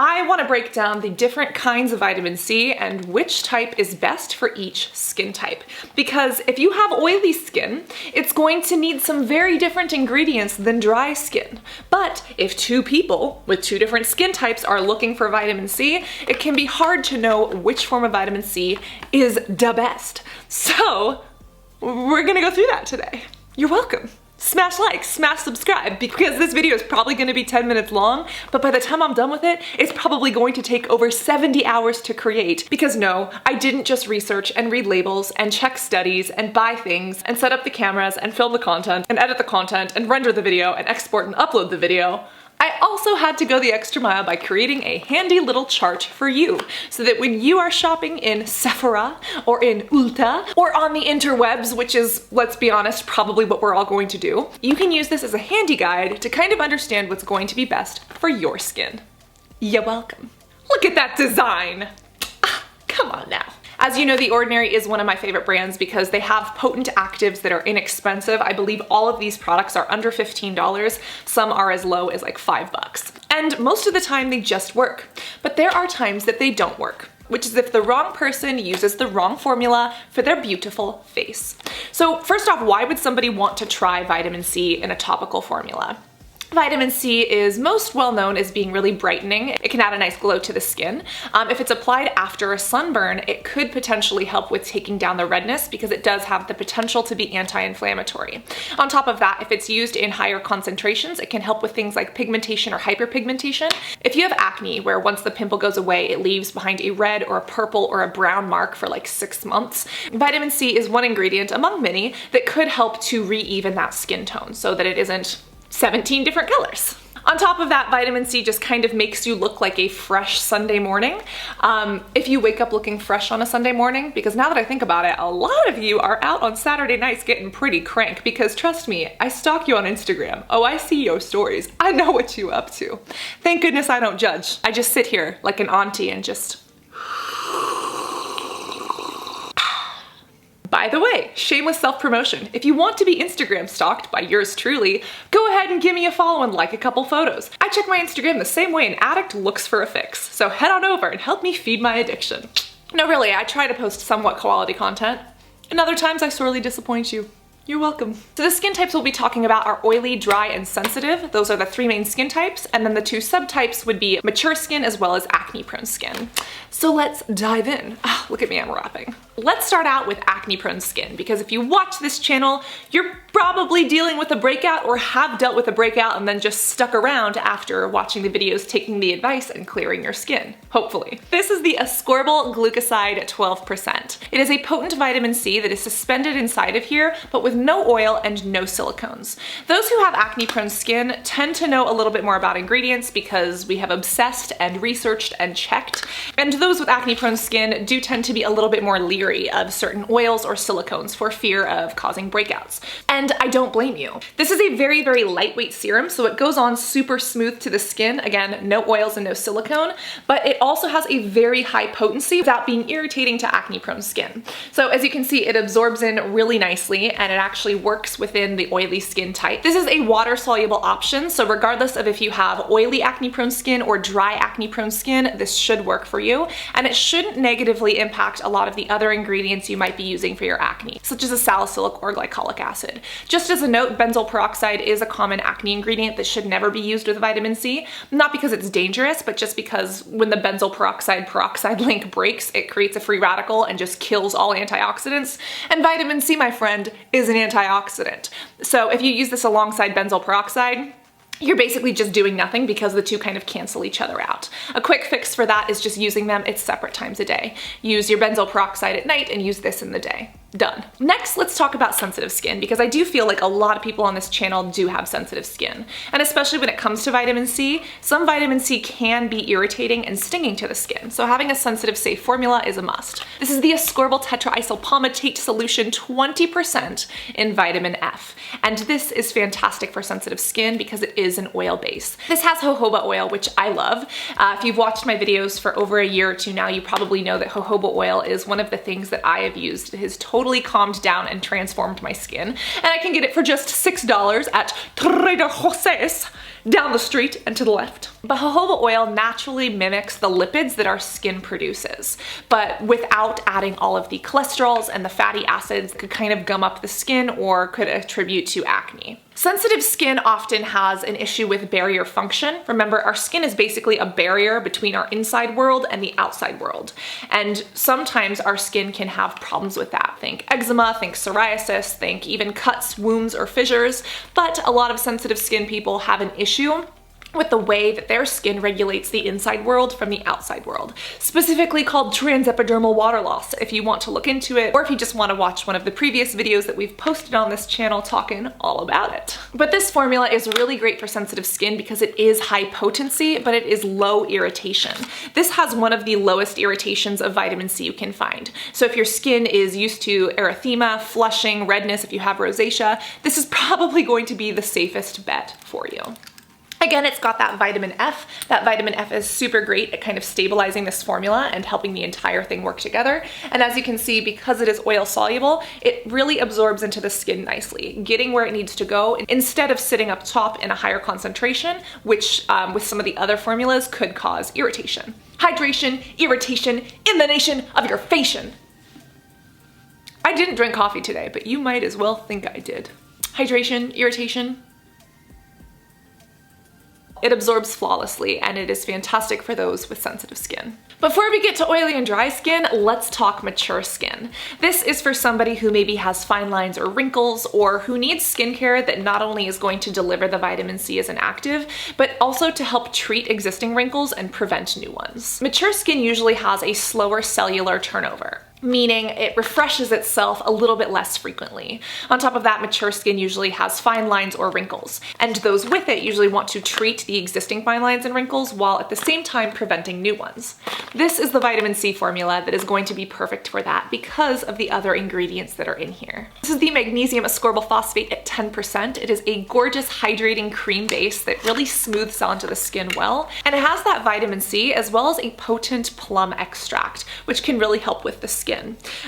I want to break down the different kinds of vitamin C and which type is best for each skin type. Because if you have oily skin, it's going to need some very different ingredients than dry skin. But if two people with two different skin types are looking for vitamin C, it can be hard to know which form of vitamin C is the best. So we're gonna go through that today. You're welcome. Smash like, smash subscribe, because this video is probably going to be 10 minutes long, but by the time I'm done with it, it's probably going to take over 70 hours to create. Because no, I didn't just research and read labels and check studies and buy things and set up the cameras and film the content and edit the content and render the video and export and upload the video. I also had to go the extra mile by creating a handy little chart for you, so that when you are shopping in Sephora or in Ulta or on the interwebs, which is, let's be honest, probably what we're all going to do, you can use this as a handy guide to kind of understand what's going to be best for your skin. You're welcome. Look at that design! Come on now. As you know, The Ordinary is one of my favorite brands because they have potent actives that are inexpensive. I believe all of these products are under $15. Some are as low as like $5. And most of the time they just work. But there are times that they don't work, which is if the wrong person uses the wrong formula for their beautiful face. So first off, why would somebody want to try vitamin C in a topical formula? Vitamin C is most well known as being really brightening. It can add a nice glow to the skin. If it's applied after a sunburn, it could potentially help with taking down the redness because it does have the potential to be anti-inflammatory. On top of that, if it's used in higher concentrations, it can help with things like pigmentation or hyperpigmentation. If you have acne, where once the pimple goes away, it leaves behind a red or a purple or a brown mark for like 6 months, vitamin C is one ingredient among many that could help to re-even that skin tone so that it isn't 17 different colors. On top of that, vitamin C just kind of makes you look like a fresh Sunday morning. If you wake up looking fresh on a Sunday morning, because now that I think about it, a lot of you are out on Saturday nights getting pretty crank, because trust me, I stalk you on Instagram. Oh, I see your stories. I know what you're up to. Thank goodness I don't judge. I just sit here like an auntie and just... By the way, shameless self-promotion. If you want to be Instagram stalked by yours truly, go ahead and give me a follow and like a couple photos. I check my Instagram the same way an addict looks for a fix, so head on over and help me feed my addiction. No, really, I try to post somewhat quality content, and other times I sorely disappoint you. You're welcome. So the skin types we'll be talking about are oily, dry, and sensitive. Those are the 3 main skin types, and then the 2 subtypes would be mature skin as well as acne-prone skin. So let's dive in. Oh, look at me, I'm rapping. Let's start out with acne-prone skin, because if you watch this channel, you're probably dealing with a breakout or have dealt with a breakout and then just stuck around after watching the videos, taking the advice, and clearing your skin. Hopefully. This is the Ascorbyl Glucoside 12%. It is a potent vitamin C that is suspended inside of here, but with no oil and no silicones. Those who have acne-prone skin tend to know a little bit more about ingredients because we have obsessed and researched and checked, and those with acne-prone skin do tend to be a little bit more leery of certain oils or silicones for fear of causing breakouts. And I don't blame you. This is a very, very lightweight serum, so it goes on super smooth to the skin. Again, no oils and no silicone, but it also has a very high potency without being irritating to acne-prone skin. So as you can see, it absorbs in really nicely, and it actually works within the oily skin type. This is a water-soluble option, so regardless of if you have oily acne-prone skin or dry acne-prone skin, this should work for you, and it shouldn't negatively impact a lot of the other ingredients you might be using for your acne, such as a salicylic or glycolic acid. Just as a note, benzoyl peroxide is a common acne ingredient that should never be used with vitamin C, not because it's dangerous, but just because when the benzoyl peroxide link breaks, it creates a free radical and just kills all antioxidants, and vitamin C, my friend, is an antioxidant. So if you use this alongside benzoyl peroxide, you're basically just doing nothing because the two kind of cancel each other out. A quick fix for that is just using them at separate times a day. Use your benzoyl peroxide at night and use this in the day. Done. Next, let's talk about sensitive skin, because I do feel like a lot of people on this channel do have sensitive skin. And especially when it comes to vitamin C, some vitamin C can be irritating and stinging to the skin, so having a sensitive, safe formula is a must. This is the Ascorbyl Tetraisopalmitate solution 20% in vitamin F. And this is fantastic for sensitive skin because it is an oil base. This has jojoba oil, which I love. If you've watched my videos for over a year or two now, you probably know that jojoba oil is one of the things that I have used. It has totally totally calmed down and transformed my skin. And I can get it for just $6 at Trader Jose's down the street and to the left. But jojoba oil naturally mimics the lipids that our skin produces, but without adding all of the cholesterols and the fatty acids that could kind of gum up the skin or could attribute to acne. Sensitive skin often has an issue with barrier function. Remember, our skin is basically a barrier between our inside world and the outside world. And sometimes our skin can have problems with that. Think eczema, think psoriasis, think even cuts, wounds, or fissures. But a lot of sensitive skin people have an issue with the way that their skin regulates the inside world from the outside world, specifically called transepidermal water loss if you want to look into it, or if you just want to watch one of the previous videos that we've posted on this channel talking all about it. But this formula is really great for sensitive skin because it is high potency, but it is low irritation. This has one of the lowest irritations of vitamin C you can find. So if your skin is used to erythema, flushing, redness, if you have rosacea, this is probably going to be the safest bet for you. Again, it's got that vitamin F. That vitamin F is super great at kind of stabilizing this formula and helping the entire thing work together. And as you can see, because it is oil soluble, it really absorbs into the skin nicely, getting where it needs to go instead of sitting up top in a higher concentration, which with some of the other formulas could cause irritation. Hydration, irritation, in the nation of your fashion. I didn't drink coffee today, but you might as well think I did. Hydration, irritation. It absorbs flawlessly, and it is fantastic for those with sensitive skin. Before we get to oily and dry skin, let's talk mature skin. This is for somebody who maybe has fine lines or wrinkles, or who needs skincare that not only is going to deliver the vitamin C as an active, but also to help treat existing wrinkles and prevent new ones. Mature skin usually has a slower cellular turnover, meaning it refreshes itself a little bit less frequently. On top of that, mature skin usually has fine lines or wrinkles, and those with it usually want to treat the existing fine lines and wrinkles while at the same time preventing new ones. This is the vitamin C formula that is going to be perfect for that because of the other ingredients that are in here. This is the Magnesium Ascorbyl Phosphate at 10%. It is a gorgeous hydrating cream base that really smooths onto the skin well, and it has that vitamin C as well as a potent plum extract, which can really help with the skin.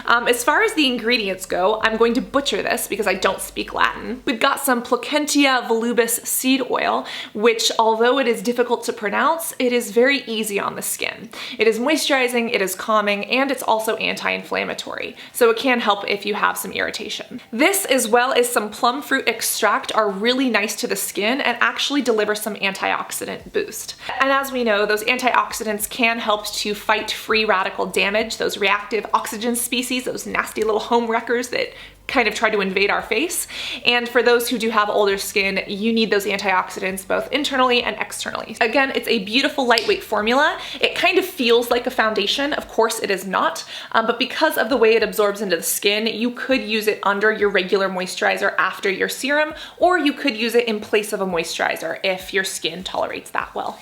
As far as the ingredients go, I'm going to butcher this because I don't speak Latin. We've got some Placentia volubis seed oil, which although it is difficult to pronounce, it is very easy on the skin. It is moisturizing, it is calming, and it's also anti-inflammatory, so it can help if you have some irritation. This, as well as some plum fruit extract, are really nice to the skin and actually deliver some antioxidant boost. And as we know, those antioxidants can help to fight free radical damage, those reactive oxygen species, those nasty little home wreckers that kind of try to invade our face. And for those who do have older skin, you need those antioxidants both internally and externally. Again, it's a beautiful lightweight formula. It kind of feels like a foundation. Of course it is not, but because of the way it absorbs into the skin, you could use it under your regular moisturizer after your serum, or you could use it in place of a moisturizer if your skin tolerates that well.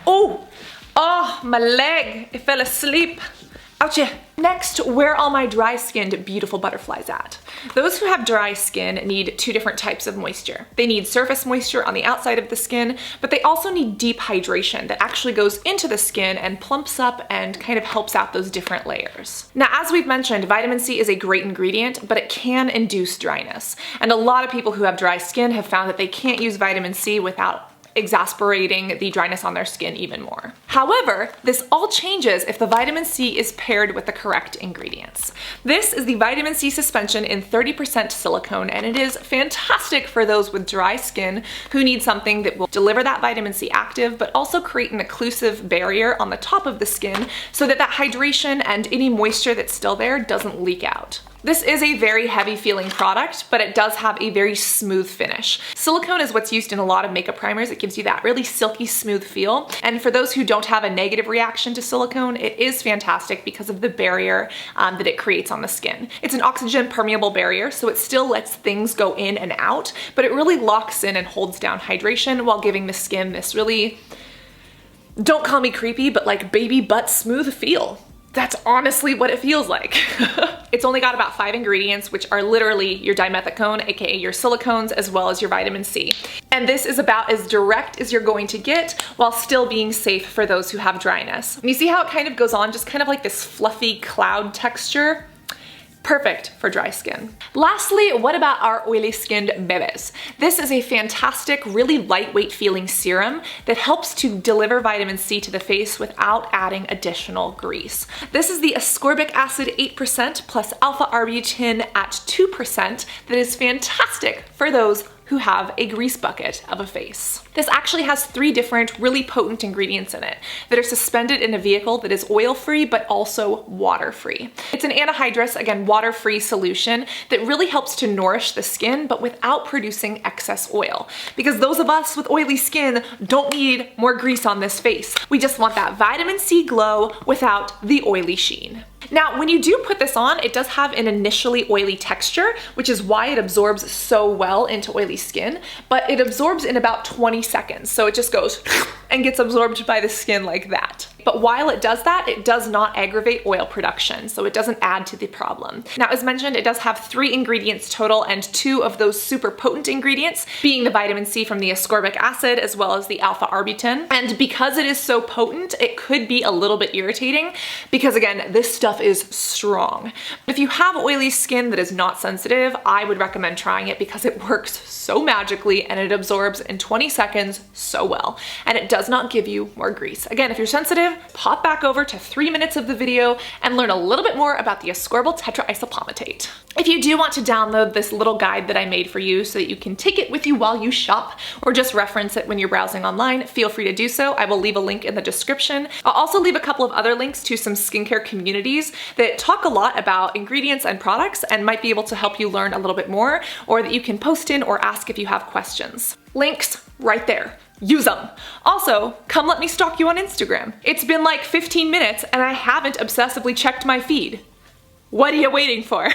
Oh, my leg, it fell asleep. Ouchie. Next, where are all my dry-skinned beautiful butterflies at? Those who have dry skin need two different types of moisture. They need surface moisture on the outside of the skin, but they also need deep hydration that actually goes into the skin and plumps up and kind of helps out those different layers. Now, as we've mentioned, vitamin C is a great ingredient, but it can induce dryness. And a lot of people who have dry skin have found that they can't use vitamin C without exasperating the dryness on their skin even more. However, this all changes if the vitamin C is paired with the correct ingredients. This is the vitamin C suspension in 30% silicone, and it is fantastic for those with dry skin who need something that will deliver that vitamin C active, but also create an occlusive barrier on the top of the skin so that that hydration and any moisture that's still there doesn't leak out. This is a very heavy feeling product, but it does have a very smooth finish. Silicone is what's used in a lot of makeup primers. It gives you that really silky smooth feel. And for those who don't have a negative reaction to silicone, it is fantastic because of the barrier that it creates on the skin. It's an oxygen permeable barrier, so it still lets things go in and out, but it really locks in and holds down hydration while giving the skin this really, don't call me creepy, but like baby butt smooth feel. That's honestly what it feels like. It's only got about 5 ingredients, which are literally your dimethicone, aka your silicones, as well as your vitamin C. And this is about as direct as you're going to get while still being safe for those who have dryness. And you see how it kind of goes on, just kind of like this fluffy cloud texture? Perfect for dry skin. Lastly, what about our oily skinned bebes? This is a fantastic, really lightweight feeling serum that helps to deliver vitamin C to the face without adding additional grease. This is the ascorbic acid 8% plus alpha arbutin at 2% that is fantastic for those who have a grease bucket of a face. This actually has 3 different really potent ingredients in it that are suspended in a vehicle that is oil-free but also water-free. It's an anhydrous, again, water-free solution that really helps to nourish the skin but without producing excess oil. Because those of us with oily skin don't need more grease on this face. We just want that vitamin C glow without the oily sheen. Now, when you do put this on, it does have an initially oily texture, which is why it absorbs so well into oily skin, but it absorbs in about 20 seconds. So it just goes and gets absorbed by the skin like that. But while it does that, it does not aggravate oil production, so it doesn't add to the problem. Now, as mentioned, it does have 3 ingredients total, and 2 of those super potent ingredients being the vitamin C from the ascorbic acid as well as the alpha arbutin. And because it is so potent, it could be a little bit irritating because, again, this stuff is strong. If you have oily skin that is not sensitive, I would recommend trying it because it works so magically and it absorbs in 20 seconds so well. And it does not give you more grease. Again, if you're sensitive, pop back over to 3 minutes of the video and learn a little bit more about the Ascorbyl Tetraisopalmitate. If you do want to download this little guide that I made for you so that you can take it with you while you shop or just reference it when you're browsing online, feel free to do so. I will leave a link in the description. I'll also leave a couple of other links to some skincare communities that talk a lot about ingredients and products and might be able to help you learn a little bit more, or that you can post in or ask if you have questions. Links right there. Use them. Also, come let me stalk you on Instagram. It's been like 15 minutes and I haven't obsessively checked my feed. What are you waiting for?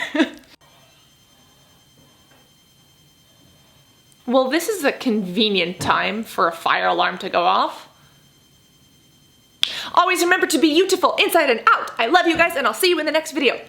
Well, this is a convenient time for a fire alarm to go off. Always remember to be beautiful inside and out. I love you guys and I'll see you in the next video.